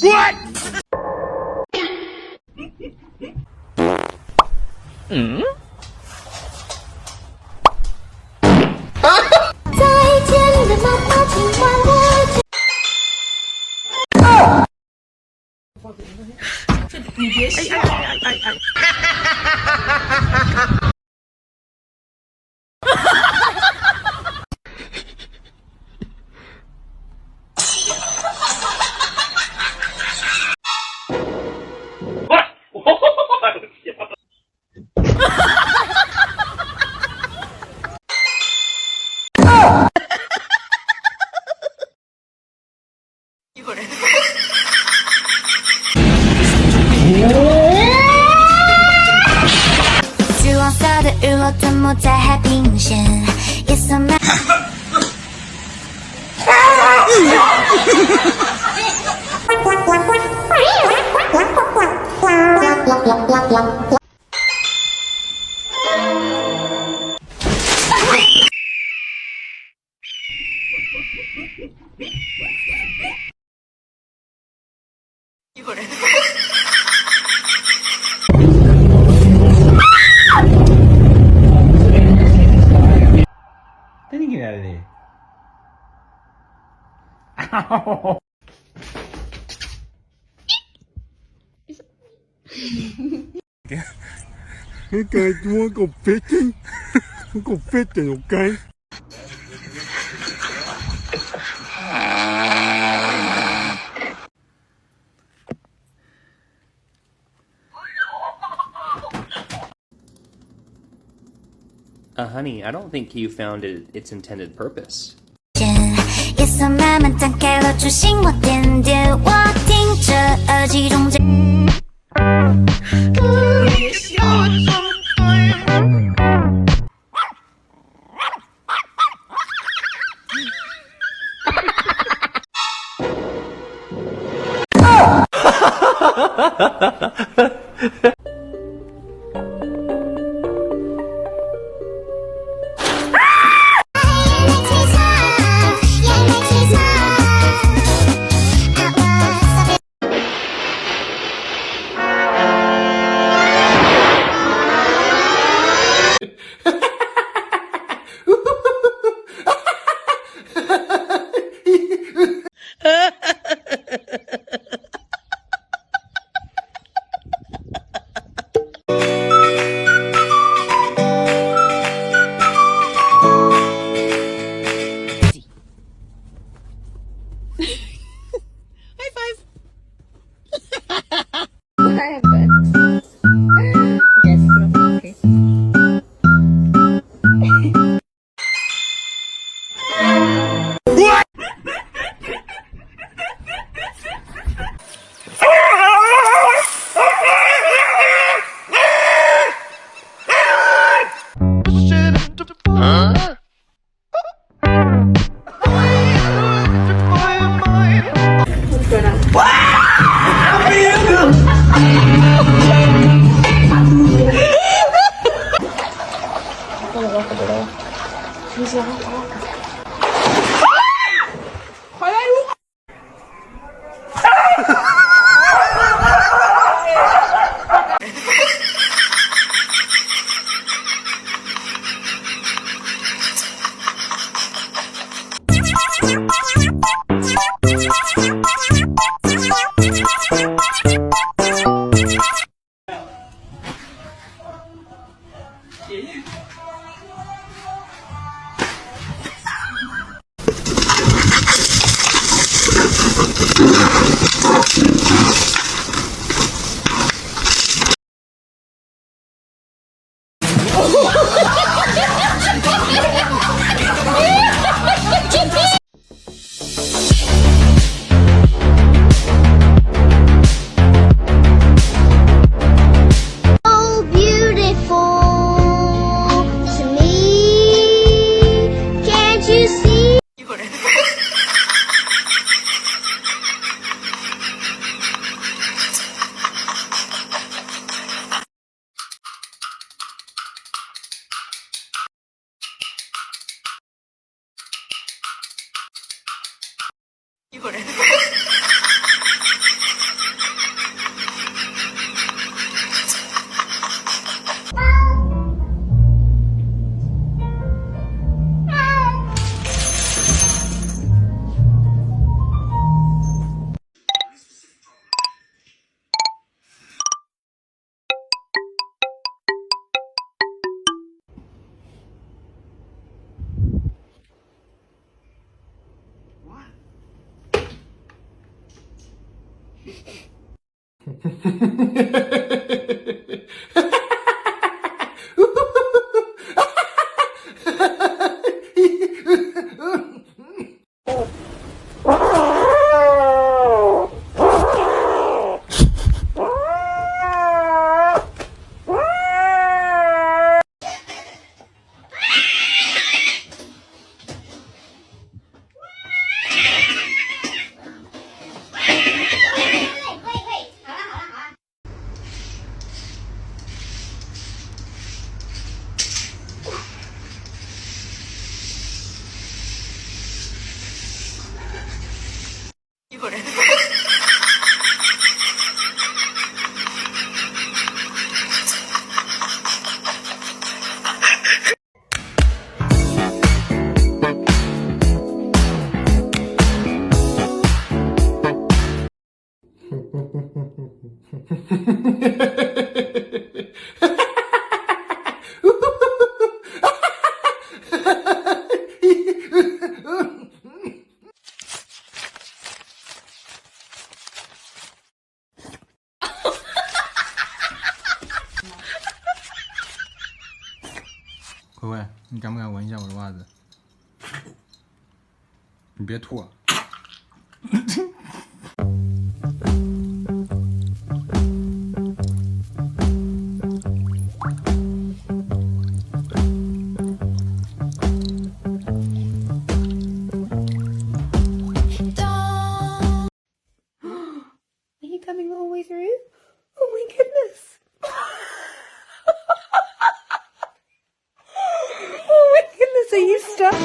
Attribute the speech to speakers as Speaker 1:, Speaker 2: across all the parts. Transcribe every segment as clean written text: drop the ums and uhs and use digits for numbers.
Speaker 1: What? Hmm?
Speaker 2: 再见了，妈妈，今晚我
Speaker 3: 你别笑！一会儿。
Speaker 2: 橘黄色的日落吞没在海平线，夜色漫。
Speaker 3: 一会儿。
Speaker 1: Then you get out of there. Ow!
Speaker 4: Hey guys, you wanna go fishing? We'll go fishing, okay?
Speaker 5: Honey, I don't think you found its intended purpose.
Speaker 2: 夜色慢慢摊开，露出心我点点，我听着耳机中间。
Speaker 3: 你别笑！一个人。
Speaker 4: 慧慧，你敢不敢闻一下我的袜子？你别吐啊！Are
Speaker 3: you coming all the way through? Oh my goodness. Oh my goodness, are you stuck?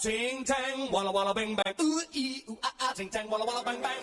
Speaker 6: Ting tang, walla walla bang bang, ooh ee ooh ting tang, walla walla bang bang.